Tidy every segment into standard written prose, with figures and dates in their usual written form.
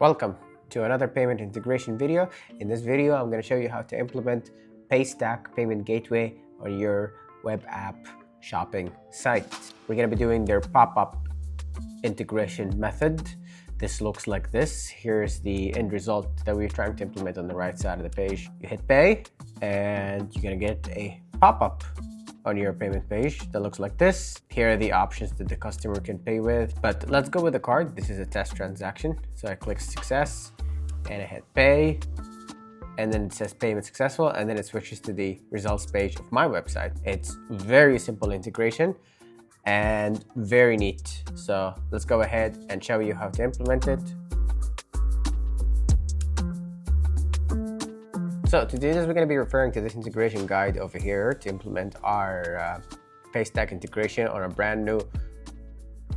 Welcome to another payment integration video. In this video, I'm going to show you how to implement Paystack payment gateway on your web app shopping site. We're going to be doing their Popup integration method. This looks like this. Here's the end result that we're trying to implement on the right side of the page. You hit pay and you're going to get a pop-up on your payment page that looks like this. Here are the options that the customer can pay with, but let's go with the card. This is a test transaction. So I click success and I hit pay, and then it says payment successful, and then it switches to the results page of my website. It's very simple integration and very neat. So let's go ahead and show you how to implement it. So to do this, we're going to be referring to this integration guide over here to implement our Paystack integration on a brand new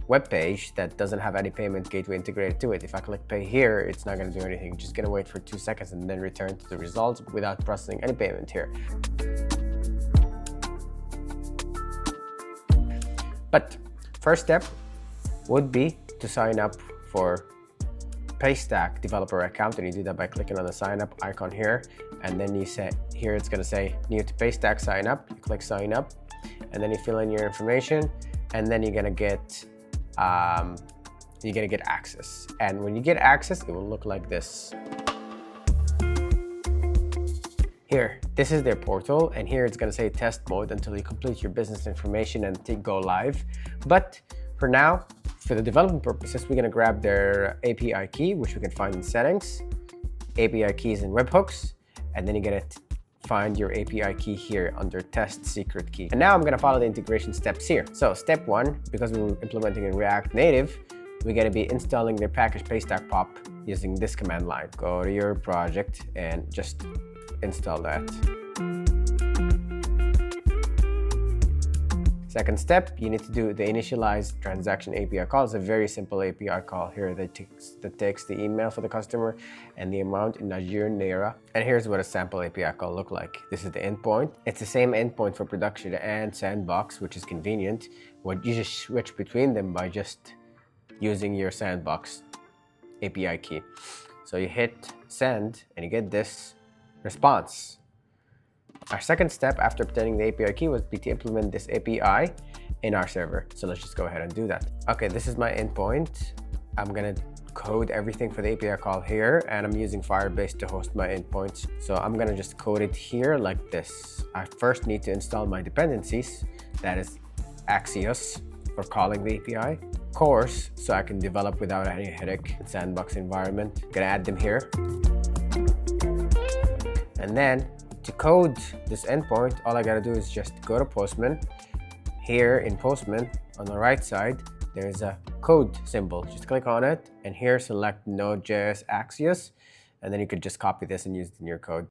web page that doesn't have any payment gateway integrated to it. If I click pay here, it's not going to do anything. It's just going to wait for 2 seconds and then return to the results without processing any payment here. But first step would be to sign up for Paystack developer account, and you do that by clicking on the sign up icon here, and then you say here it's going to say new to Paystack sign up. You click sign up and then you fill in your information, and then you're going to get access. And when you get access, it will look like this. Here, this is their portal, and here it's going to say test mode until you complete your business information and go live. But for now, for the development purposes, we're going to grab their API key, which we can find in settings, API keys and webhooks, and then you're going to find your API key here under test secret key. And now I'm going to follow the integration steps here. So step 1, because we're implementing in React Native, we're going to be installing their package Paystack pop using this command line. Go to your project and just install that. Second step, you need to do the initialize transaction API call. It's a very simple API call here that takes the email for the customer and the amount in Nigerian Naira. And here's what a sample API call look like. This is the endpoint. It's the same endpoint for production and sandbox, which is convenient. What you just switch between them by just using your sandbox API key. So you hit send and you get this response. Our second step after obtaining the API key was to implement this API in our server. So let's just go ahead and do that. Okay, this is my endpoint. I'm gonna code everything for the API call here, and I'm using Firebase to host my endpoints. So I'm gonna just code it here like this. I first need to install my dependencies, that is Axios for calling the API, Course, so I can develop without any headache in sandbox environment. Gonna add them here. And then to code this endpoint, all I gotta do is just go to Postman. Here in Postman, on the right side, there's a code symbol. Just click on it, and here select Node.js Axios, and then you could just copy this and use it in your code.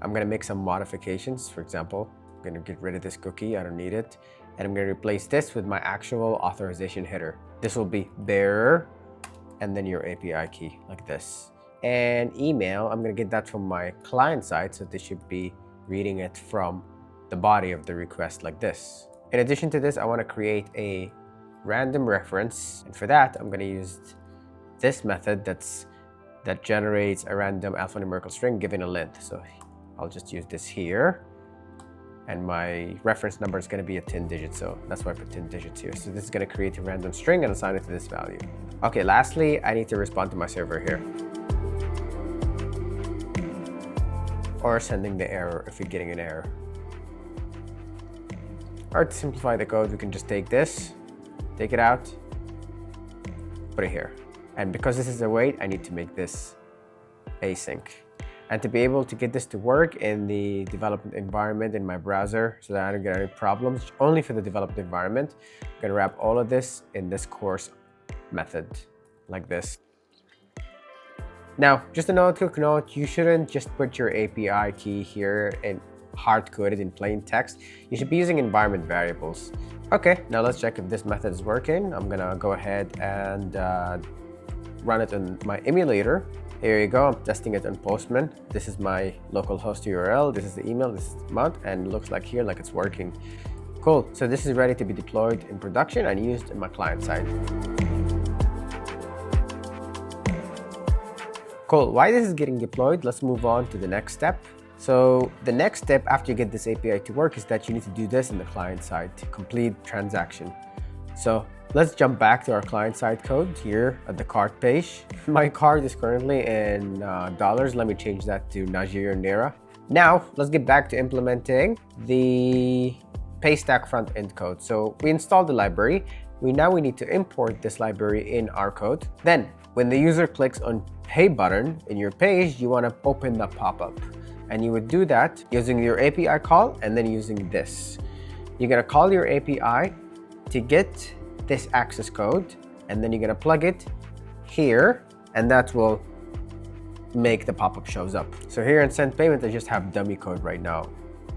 I'm gonna make some modifications. For example, I'm gonna get rid of this cookie, I don't need it, and I'm gonna replace this with my actual authorization header. This will be bearer, and then your API key, like this. And email, I'm going to get that from my client side, so they should be reading it from the body of the request like this. In addition to this, I want to create a random reference, and for that I'm going to use this method that generates a random alphanumerical string given a length. So I'll just use this here, and my reference number is going to be a 10 digit, so that's why I put 10 digits here. So this is going to create a random string and assign it to this value. Okay, lastly, I need to respond to my server here, or sending the error if you're getting an error. Or to simplify the code, we can just take this, take it out, put it here. And because this is a wait, I need to make this async. And to be able to get this to work in the development environment in my browser so that I don't get any problems, only for the development environment, I'm gonna wrap all of this in this course method, like this. Now, just a quick note, you shouldn't just put your API key here and hard-coded in plain text. You should be using environment variables. Okay, now let's check if this method is working. I'm gonna go ahead and run it on my emulator. Here you go, I'm testing it on Postman. This is my localhost URL, this is the email, this is the amount, and it looks like here like it's working. Cool, so this is ready to be deployed in production and used in my client side. Cool. While this is getting deployed, let's move on to the next step. So the next step after you get this API to work is that you need to do this in the client side to complete transaction. So let's jump back to our client side code here at the card page. My card is currently in dollars. Let me change that to Nigerian Naira. Now let's get back to implementing the Paystack front-end code. So we installed the library. Now we need to import this library in our code. Then when the user clicks on Pay button in your page, you want to open the pop-up. And you would do that using your API call and then using this. You're going to call your API to get this access code, and then you're going to plug it here, and that will make the pop-up shows up. So here in send payment, I just have dummy code right now.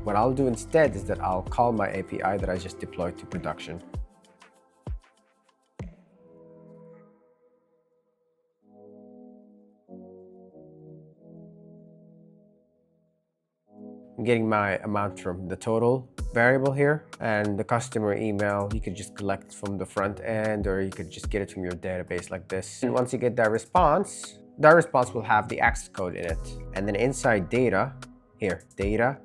What I'll do instead is that I'll call my API that I just deployed to production. I'm getting my amount from the total variable here, and the customer email you could just collect from the front end, or you could just get it from your database like this. And once you get that response will have the access code in it. And then inside data, here, data,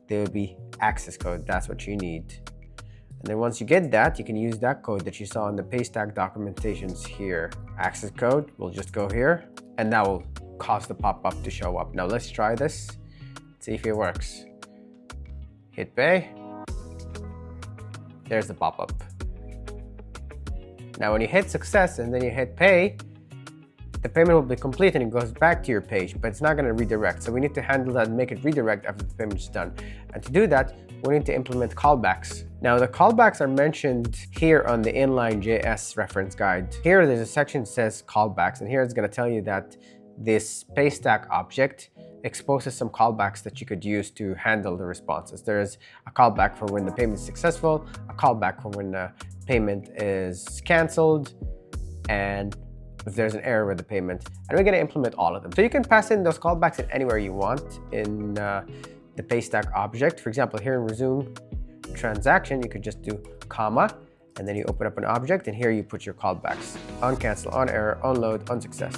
there will be access code. That's what you need. And then once you get that, you can use that code that you saw in the Paystack documentations here. Access code will just go here, and that will cause the pop-up to show up. Now let's try this. See if it works. Hit pay. There's the pop-up. Now when you hit success and then you hit pay, the payment will be complete and it goes back to your page, but it's not going to redirect. So we need to handle that and make it redirect after the payment is done. And to do that, we need to implement callbacks. Now the callbacks are mentioned here on the inline.js reference guide. Here there's a section that says callbacks, and here it's going to tell you that this Paystack object exposes some callbacks that you could use to handle the responses. There's a callback for when the payment is successful, a callback for when the payment is canceled, and if there's an error with the payment. And we're going to implement all of them. So you can pass in those callbacks in anywhere you want in the Paystack object. For example, here in resume transaction, you could just do comma, and then you open up an object, and here you put your callbacks: on cancel, on error, on load, on success.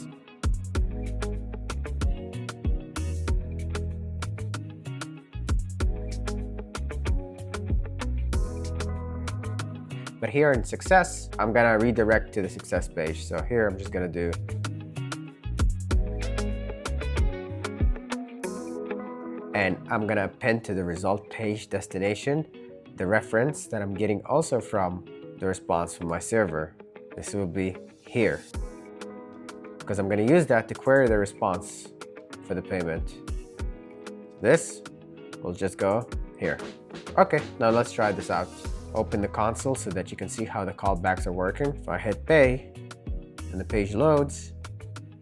But here in success, I'm gonna redirect to the success page. So here I'm just gonna do and I'm gonna append to the result page destination the reference that I'm getting also from the response from my server. This will be here, because I'm gonna use that to query the response for the payment. This will just go here. Okay, now let's try this out. Open the console so that you can see how the callbacks are working. If I hit pay and the page loads,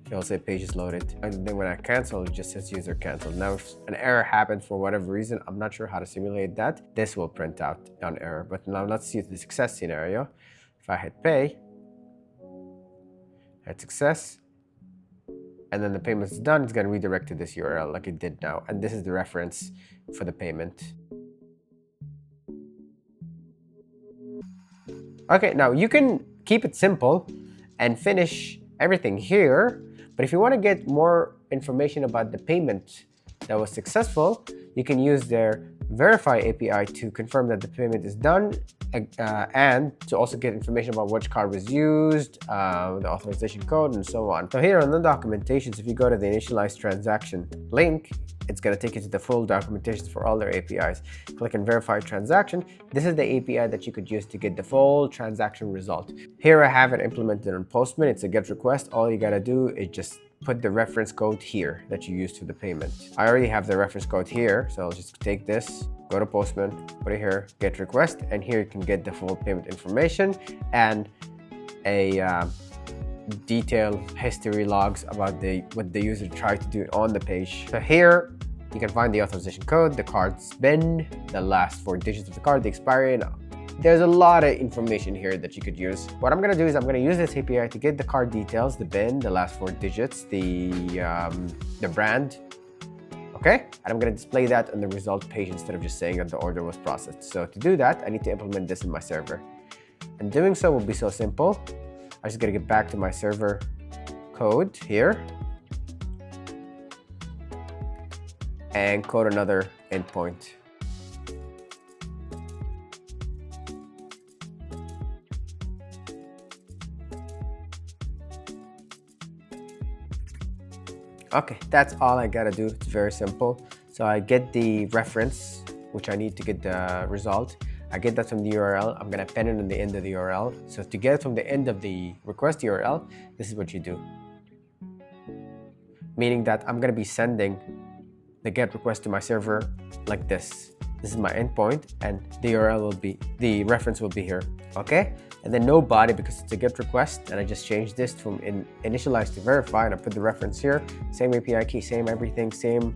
it'll say page is loaded. And then when I cancel, it just says user canceled. Now if an error happened for whatever reason, I'm not sure how to simulate that, this will print out on error. But now let's see the success scenario. If I hit pay, hit success, and then the payment's done, it's gonna redirect to this URL like it did now. And this is the reference for the payment. Okay, now you can keep it simple and finish everything here, but if you want to get more information about the payment that was successful, you can use their verify API to confirm that the payment is done, and to also get information about which card was used, the authorization code, and so on. So here on the documentations, if you go to the initialize transaction link, it's going to take you to the full documentations for all their APIs. Click on verify transaction. This is the API that you could use to get the full transaction result. Here I have it implemented on Postman. It's a GET request. All you got to do is just put the reference code here that you used for the payment. I already have the reference code here, so I'll just take this, go to Postman, put it here, GET request, and here you can get the full payment information and a detailed history logs about what the user tried to do on the page. So here you can find the authorization code, the card's bin, the last 4 digits of the card, the expiry, and there's a lot of information here that you could use. What I'm gonna do is I'm gonna use this API to get the card details, the bin, the last 4 digits, the brand, okay? And I'm gonna display that on the result page instead of just saying that the order was processed. So to do that, I need to implement this in my server. And doing so will be so simple. I just gotta get back to my server code here. and code another endpoint. Okay, that's all I gotta do. It's very simple. So I get the reference, which I need to get the result. I get that from the URL. I'm gonna pen it on the end of the URL. So to get it from the end of the request URL, this is what you do. Meaning that I'm gonna be sending the GET request to my server like this. This is my endpoint, and the URL will be, the reference will be here, okay? And then no body because it's a GET request, and I just changed this from initialize to verify, and I put the reference here. Same API key, same everything, same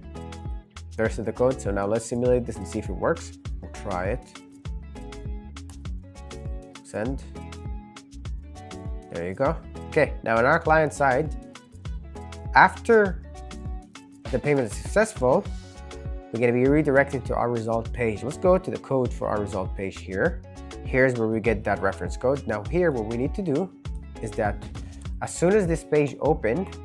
the rest of the code. So now let's simulate this and see if it works. We'll try it. Send. There you go. Okay, now on our client side, after the payment is successful, we're going to be redirected to our result page. Let's go to the code for our result page here. Here's where we get that reference code. Now here, what we need to do is that as soon as this page opened,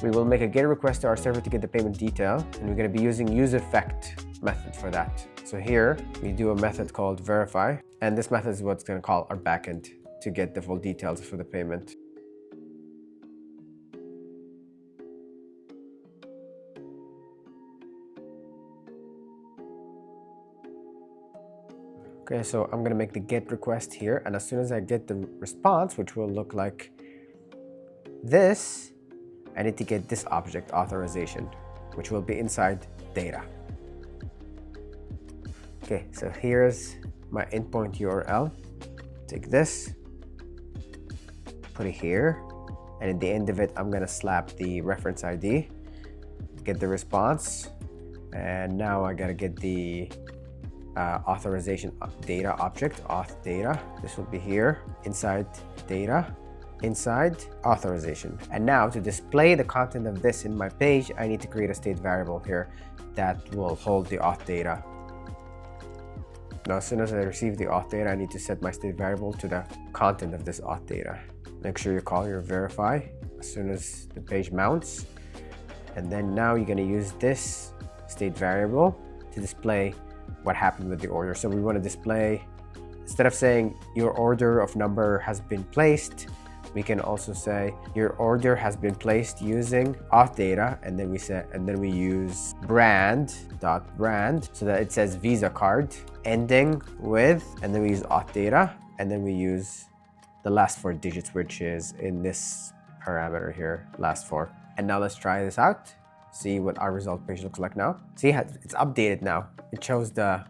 we will make a GET request to our server to get the payment detail, and we're going to be using useEffect method for that. So here we do a method called verify, and this method is what's going to call our backend to get the full details for the payment. Okay, so I'm gonna make the GET request here, and as soon as I get the response, which will look like this, I need to get this object authorization, which will be inside data. Okay, so here's my endpoint URL. Take this, put it here, and at the end of it, I'm gonna slap the reference ID, get the response, and now I gotta get the authorization data object, auth data. This will be here, inside data, inside authorization. And now to display the content of this in my page, I need to create a state variable here that will hold the auth data. Now, as soon as I receive the auth data, I need to set my state variable to the content of this auth data. Make sure you call your verify as soon as the page mounts. And then now you're gonna use this state variable to display what happened with the order. So we want to display, instead of saying your order of number has been placed, we can also say your order has been placed using auth data, and then we use brand so that it says Visa card ending with, and then we use auth data, and then we use the last 4 digits, which is in this parameter here, last 4. And now let's try this out. See what our result page looks like now. See, it's updated now. It shows the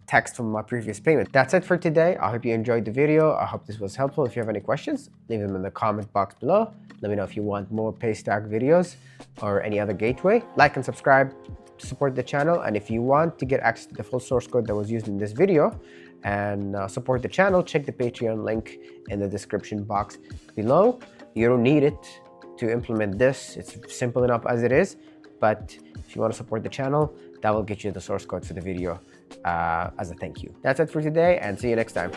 text from my previous payment. That's it for today. I hope you enjoyed the video. I hope this was helpful. If you have any questions, leave them in the comment box below. Let me know if you want more Paystack videos or any other gateway. Like and subscribe to support the channel. And if you want to get access to the full source code that was used in this video and support the channel, check the Patreon link in the description box below. You don't need it to implement this. It's simple enough as it is, but if you want to support the channel, that will get you the source code for the video as a thank you. That's it for today, and see you next time.